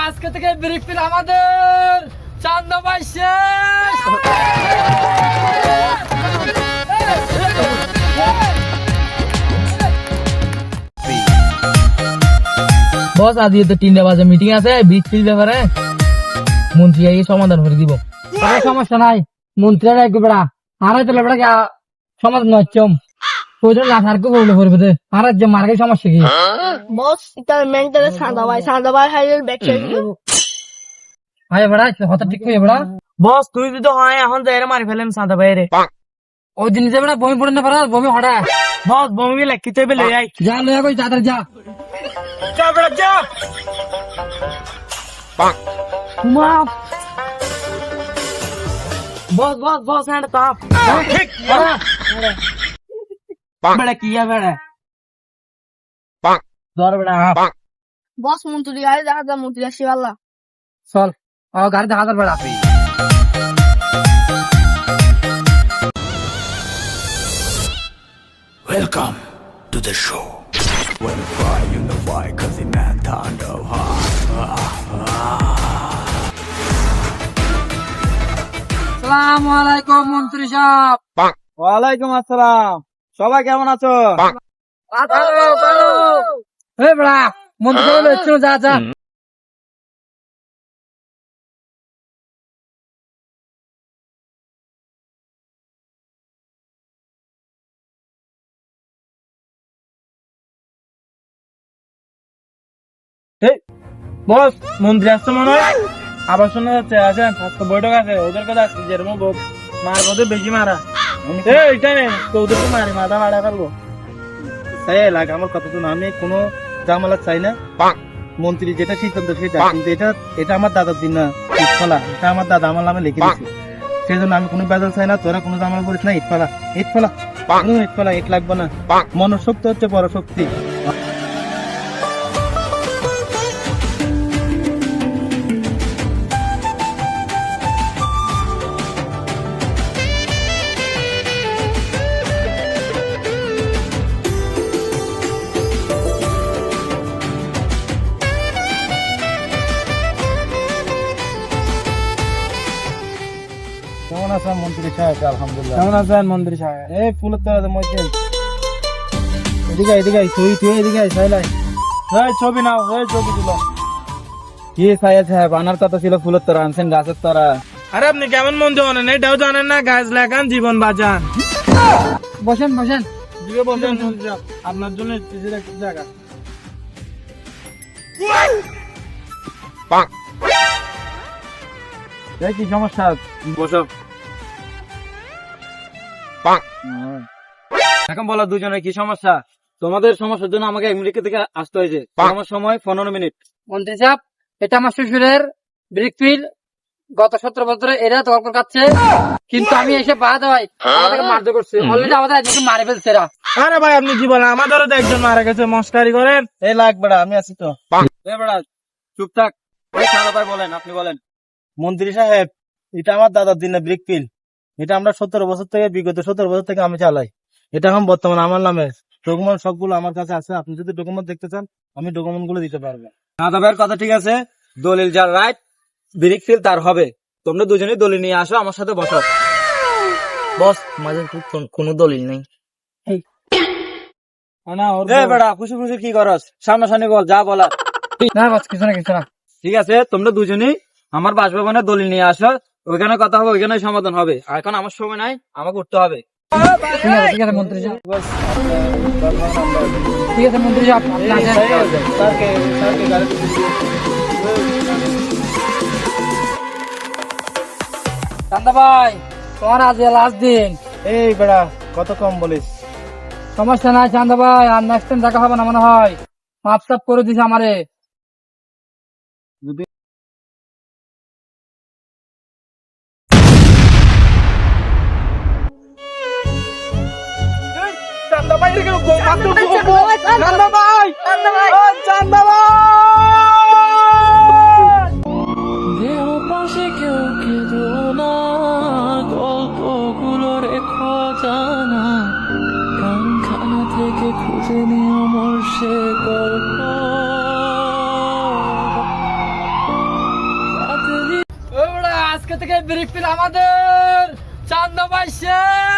আজকে থেকে brick feel আমাদের চান্দা ভাই শেষ। বস আজ তো 3টা বাজে মিটিং আছে ব্রিক ফিল ব্যাপারে, মন্ত্রী এই সমাধান করে দিব। সমস্যা নাই, মন্ত্রীরা রাখবে বেড়া হারাই তোলে বেড়া সমাধান হচ্ছে প্রয়োজন না সারকে বললে করবে দে আর যে মার্কেট সমস্যা কি বস এটা মেন্টালে সাদা ভাই হাইলের ব্যাক চেক দেব। আয় বেড়া হঠাৎ ঠিক হয়ে বেড়া বস তুই যদি হয় এখন যাই মারি ফেলেন সাদা বাইরে। ওই দিন যে বেড়া বমি পড়ে না পারা বমি হঠাৎ বস বমি লেখি তুই বেলে যাই যা লয়া কই তাড়াতাড়ি যা যা বেড়া যা কুমা বস বস বস হ্যান্ড তাপ ঠিক বেড়া কি বেড়া ধর বেড়া বস মন্ত্রী আয় দেখা যা মন্ত্রী আসি আল্লাহ চল ও গাড়ি দেখা ধর বেড়া Welcome to the show. When I fly, you know why, cause the man turned of আসসালামু আলাইকুম মন্ত্রী সাহেব। ওয়ালাইকুম আসসালাম, সবাই কেমন আছো? এই বেড়া মন্ত্রী সাহেব এসেছিল, যা যা বস মন্ত্রী আসছে মনে হয়, আবার শোনা যাচ্ছে আসেন স্বাস্থ্য বৈঠক আছে, ওদের কথা আসছে যেরকম মার কথা বেশি মারা এইটা নেই তো ওদেরকে মারি মাথা মারা ফেলবো। তাই এলাকা আমার কথা শুনো, আমি কোনো জামালা চাই না, মন্ত্রী যেটা সিদ্ধান্ত সেটা, কিন্তু এটা আমার দাদার দিন না, ইটফালা এটা আমার দাদা আমার নামে লিখে দিচ্ছে, সেই জন্য আমি কোনো বেজাল চাই না, তোরা কোনো জামালা করিস না, ইটফালা ইটফালা কোনো ইটফালা ইট লাগবে না, মনশক্তি হচ্ছে বড় শক্তি। কেমন আছেন মন্ত্রী সাহেব? আলহামদুলিল্লাহ। কেমন আছেন মন্ত্রী সাহেব? এই ফুলের তোরা মধ্যে এদিকে এদিকে তুই এদিকে সাইলাই এই ছবি নাও, এই ছবি তুলো। কি সাইয়া সাহেব আনার কথা ছিল ফুলের তোরা আনছেন গাছের তোরা। আরে আপনি কেমন মন জানেন, এটাও জানেন না, গাছ লাগান জীবন বাঁচান। বসেন বসেন দিকে বসেন মন্ত্রী সাহেব, আপনার জন্য একটু জায়গা। কি সমস্যা? বসো। এখন বলো দুজনের কি সমস্যা? তোমাদের সমস্যার জন্য আমাকে আমেরিকা থেকে আসতে হয়েছে, আমার সময় 15 মিনিট। মন্ত্রী সাহেব এটা আমার শ্বশুরের ব্রিক ফিল, গত 17 বছরে এরা তর্ক কাটছে, কিন্তু আমি এসে বাধা দেওয়াই আমাদেরকে মারধর করছে, অলরেডি আমাদের একজনকে মারে ফেলছে এরা। আরে ভাই আপনি কি বলেন, আমাদেরও তো একজন মারা গেছে, মস্কারি করেন। এই লাগ বেড়া আমি আছি তো। এ বেড়া চুপ থাক, ওই সারা ভাই বলেন, আপনি বলেন। মন্ত্রী সাহেব এটা আমার দাদার দিনে ব্রিক ফিল, এটা আমরা 17 বছর থেকে, বিগত 17 বছর থেকে আমি চালাই, এটা এখন বর্তমানে আমার নামে, ডকুমেন্ট সবগুলো আমার কাছে আছে, আপনি যদি ডকুমেন্ট দেখতে চান আমি ডকুমেন্ট গুলো দিতে পারবো। দাদা ভাইয়ের কথা ঠিক আছে, দলিল যার রাইট ব্রিক ফিল তার হবে, তোমরা দুজনেই দলিল নিয়ে আসো আমার সাথে বসো। বস মাঝে কোনো দলিল নেই। বেড়া খুশি খুশি কি করস, সামনাসামনি বল যা বলা। না বস কিছু না কিছু না। ঠিক আছে তোমরা দুজনেই আমার বাসভবনে দলিল নিয়ে আসো, ওইখানে কথা হবে, ওইখানে সমাধান হবে। আর এখন আমার সময় নাই, আমাকে উঠতে হবে। ঠিক আছে মন্ত্রী সাহেব, ঠিক আছে মন্ত্রী সাহেব আপনি আসেন। চান্দা ভাই তোমার আজ লাস্ট দিন। এই বেড়া কত কম বলিস। সমস্যা নাই চান্দা ভাই, আর নেক্সট টাইম দেখা হবে না মনে হয়, মাপ সাপ করে দিছে আমারে। চান্দা ভাই চান্দা ভাই চান্দা ভাই দেহ পাশে কেউ কেঁদো না, গল্পগুলো রেখো জানা, কানখানা থেকে খুঁজে নিয়ে আমার সে গল্প। আজকে থেকে ব্রিক ফিল আমাদের চান্দা ভাই শেষ